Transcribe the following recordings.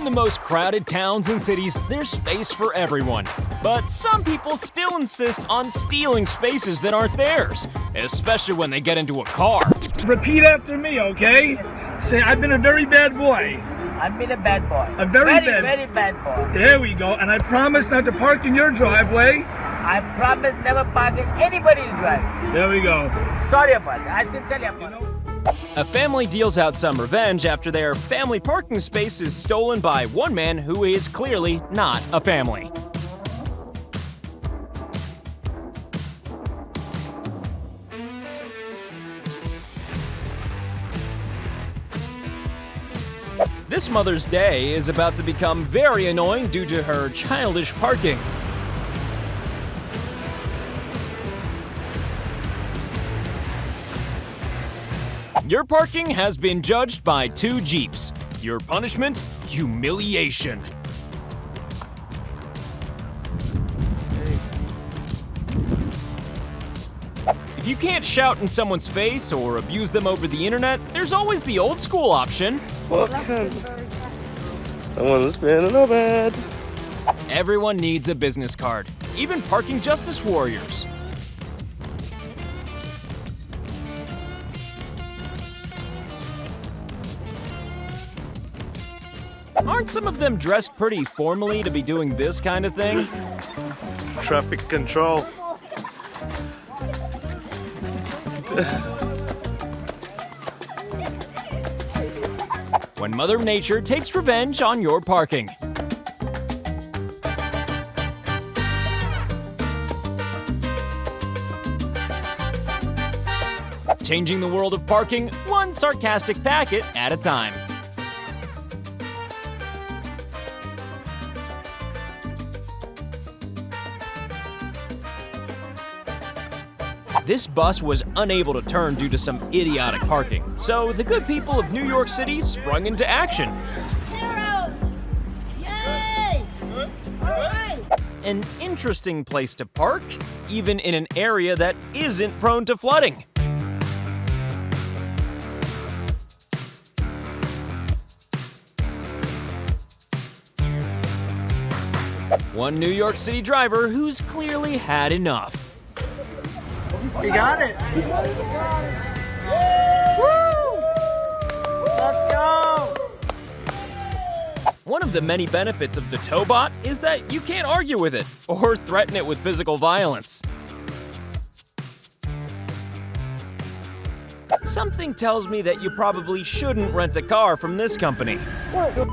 the most crowded towns and cities, there's space for everyone. But some people still insist on stealing spaces that aren't theirs, especially when they get into a car. Repeat after me, okay? Say, I've been a very bad boy. I've been a bad boy. A very bad boy. There we go. And I promise not to park in your driveway. I promise never park in anybody's driveway. There we go. Sorry about that. I sincerely apologize. A family deals out some revenge after their family parking space is stolen by one man who is clearly not a family. This Mother's Day is about to become very annoying due to her childish parking. Your parking has been judged by 2 Jeeps. Your punishment? Humiliation. If you can't shout in someone's face or abuse them over the internet, there's always the old school option. Someone's been no bad. Everyone needs a business card, even parking justice warriors. Aren't some of them dressed pretty formally to be doing this kind of thing? Traffic control. When Mother Nature takes revenge on your parking. Changing the world of parking, one sarcastic packet at a time. This bus was unable to turn due to some idiotic parking, so the good people of New York City sprung into action. Heroes! Yay! Alright! An interesting place to park, even in an area that isn't prone to flooding. One New York City driver who's clearly had enough. You got it! Woo! Let's go! One of the many benefits of the Towbot is that you can't argue with it or threaten it with physical violence. Something tells me that you probably shouldn't rent a car from this company. What?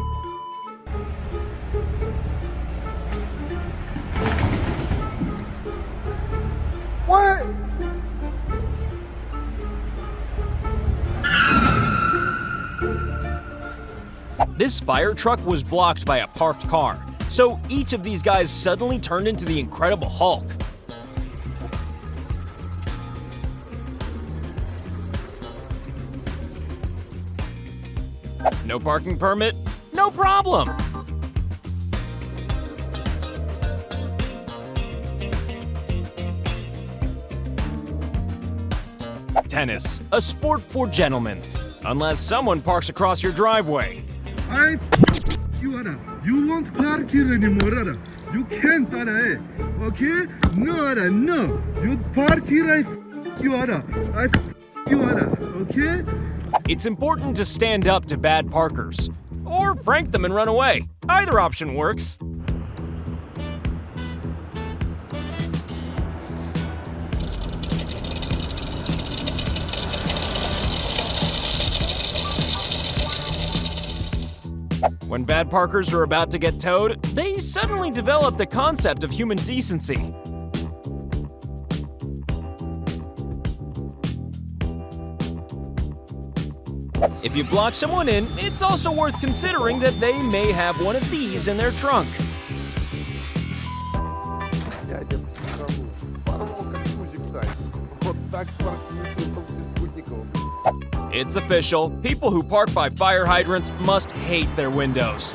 This fire truck was blocked by a parked car, so each of these guys suddenly turned into the Incredible Hulk. No parking permit? No problem. Tennis, a sport for gentlemen, unless someone parks across your driveway. I you Ara. You won't park here anymore, Ara. You can't, Ara. Okay? No, Ara, no. You park here, you Ara. You Ara. Okay? It's important to stand up to bad parkers, or prank them and run away. Either option works. When bad parkers are about to get towed, they suddenly develop the concept of human decency. If you block someone in, it's also worth considering that they may have one of these in their trunk. It's official. People who park by fire hydrants must hate their windows.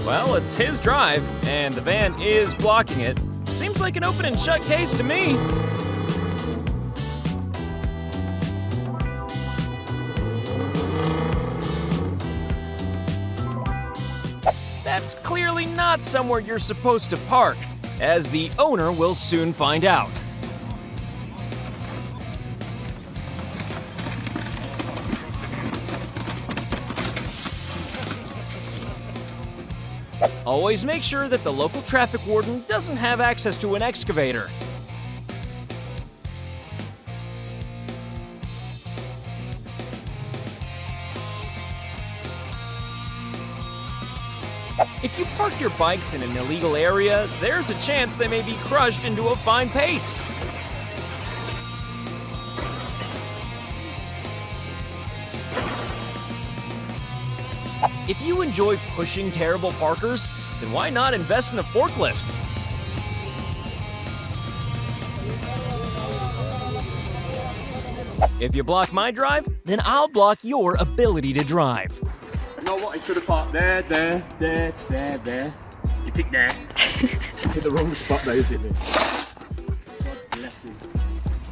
Well, it's his drive, and the van is blocking it. Seems like an open and shut case to me. That's clearly not somewhere you're supposed to park, as the owner will soon find out. Always make sure that the local traffic warden doesn't have access to an excavator. If you park your bikes in an illegal area, there's a chance they may be crushed into a fine paste. If you enjoy pushing terrible parkers, then why not invest in a forklift? If you block my drive, then I'll block your ability to drive. You know what? He could have parked there. You picked there. Hit the wrong spot, basically. God bless him.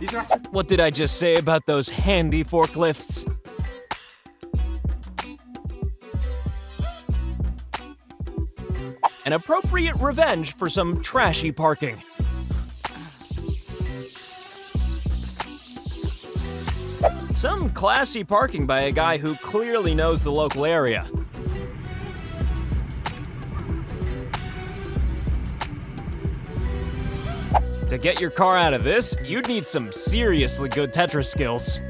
These are actually... What did I just say about those handy forklifts? An appropriate revenge for some trashy parking. Some classy parking by a guy who clearly knows the local area. To get your car out of this, you'd need some seriously good Tetris skills.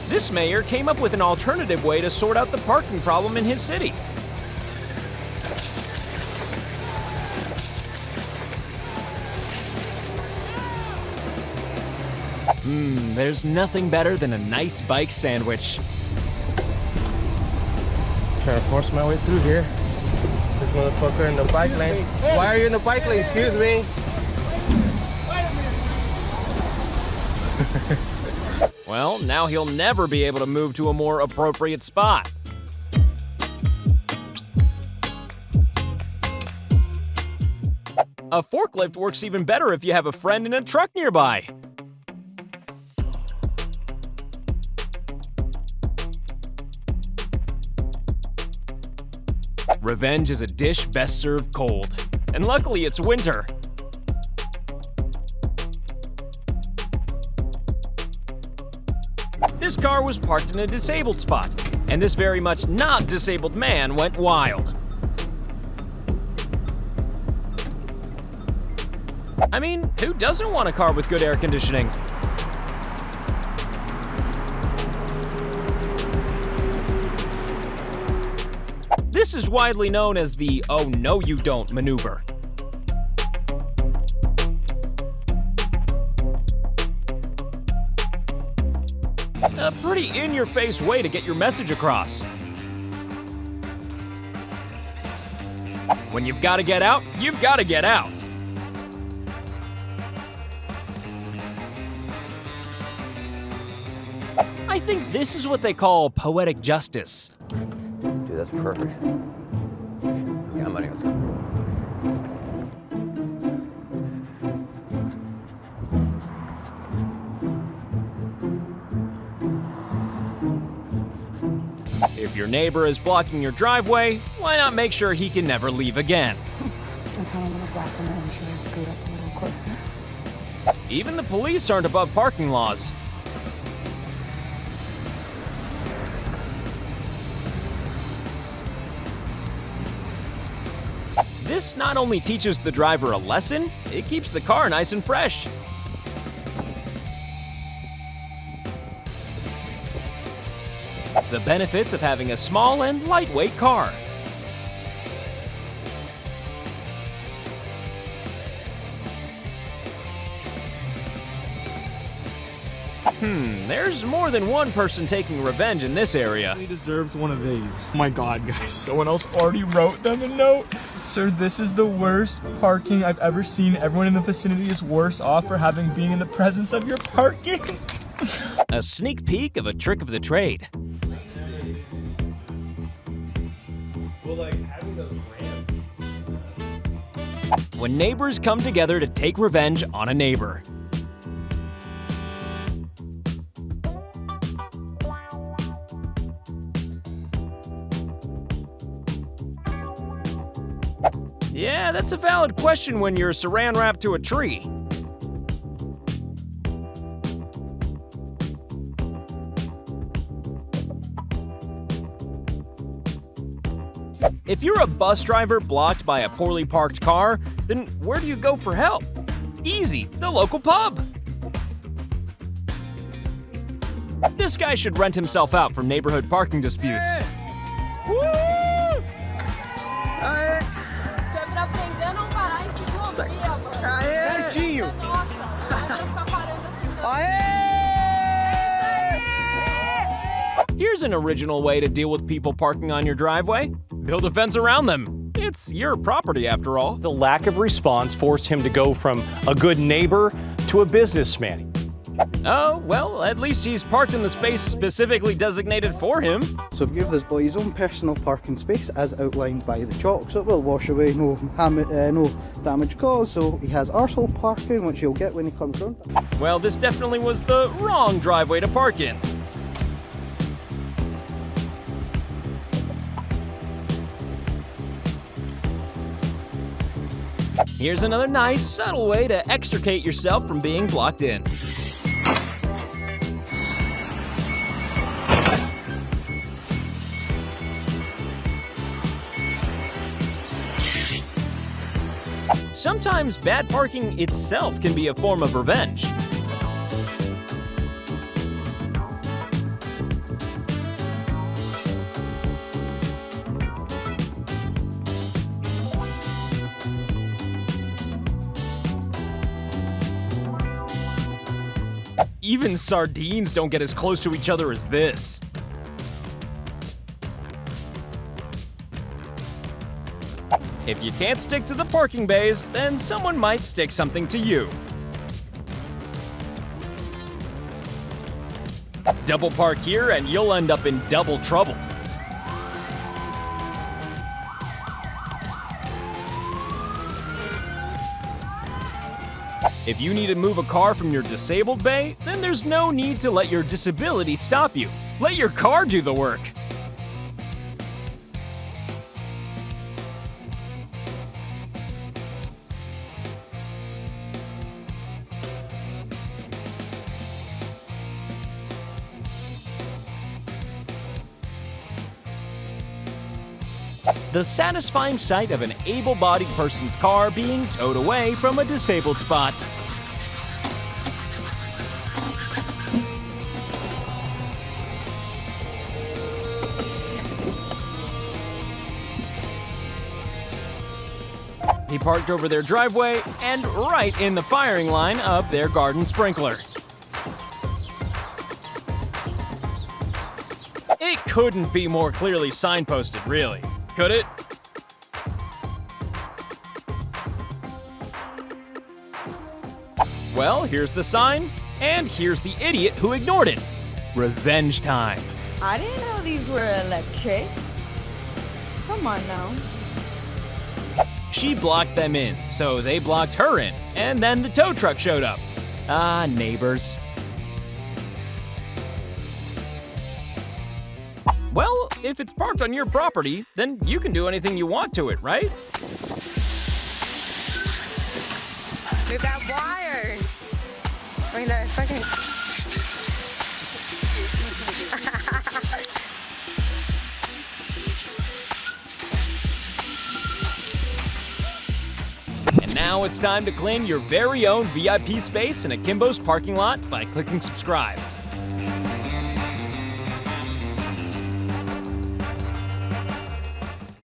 This mayor came up with an alternative way to sort out the parking problem in his city. There's nothing better than a nice bike sandwich. Trying to force my way through here. This motherfucker in the bike lane. Why are you in the bike lane? Excuse me. Well, now he'll never be able to move to a more appropriate spot. A forklift works even better if you have a friend in a truck nearby. Revenge is a dish best served cold. And luckily it's winter. This car was parked in a disabled spot, and this very much not disabled man went wild. I mean, who doesn't want a car with good air conditioning? This is widely known as the "oh no you don't" maneuver. A pretty in-your-face way to get your message across. When you've got to get out, you've got to get out. I think this is what they call poetic justice. Dude, that's perfect. Yeah, I'm gonna go. If your neighbor is blocking your driveway, why not make sure he can never leave again? I kind of want to block him in so I scoot up a little closer. Even the police aren't above parking laws. This not only teaches the driver a lesson, it keeps the car nice and fresh. The benefits of having a small and lightweight car. There's more than one person taking revenge in this area. He deserves one of these. Oh my god, guys, someone else already wrote them a note. Sir, this is the worst parking I've ever seen. Everyone in the vicinity is worse off for having being in the presence of your parking. A sneak peek of a trick of the trade. like having those ramps. When neighbors come together to take revenge on a neighbor. Yeah, that's a valid question when you're saran wrapped to a tree. If you're a bus driver blocked by a poorly parked car, then where do you go for help? Easy, the local pub. This guy should rent himself out from neighborhood parking disputes. Here's an original way to deal with people parking on your driveway. Build a fence around them. It's your property after all. The lack of response forced him to go from a good neighbor to a businessman. Oh, well, at least he's parked in the space specifically designated for him. So give this boy his own personal parking space as outlined by the chalk, so it will wash away, no damage caused, so he has arsehole parking, which he'll get when he comes round. Well, this definitely was the wrong driveway to park in. Here's another nice, subtle way to extricate yourself from being blocked in. Sometimes bad parking itself can be a form of revenge. Even sardines don't get as close to each other as this. If you can't stick to the parking bays, then someone might stick something to you. Double park here and you'll end up in double trouble. If you need to move a car from your disabled bay, then there's no need to let your disability stop you. Let your car do the work. The satisfying sight of an able-bodied person's car being towed away from a disabled spot. He parked over their driveway and right in the firing line of their garden sprinkler. It couldn't be more clearly signposted, really. Could it? Well, here's the sign, and here's the idiot who ignored it. Revenge time. I didn't know these were electric. Come on now. She blocked them in, so they blocked her in, and then the tow truck showed up. Ah, neighbors. Well, if it's parked on your property, then you can do anything you want to it, right? We've got wires. I mean, the fucking... And now it's time to claim your very own VIP space in Akimbo's parking lot by clicking subscribe.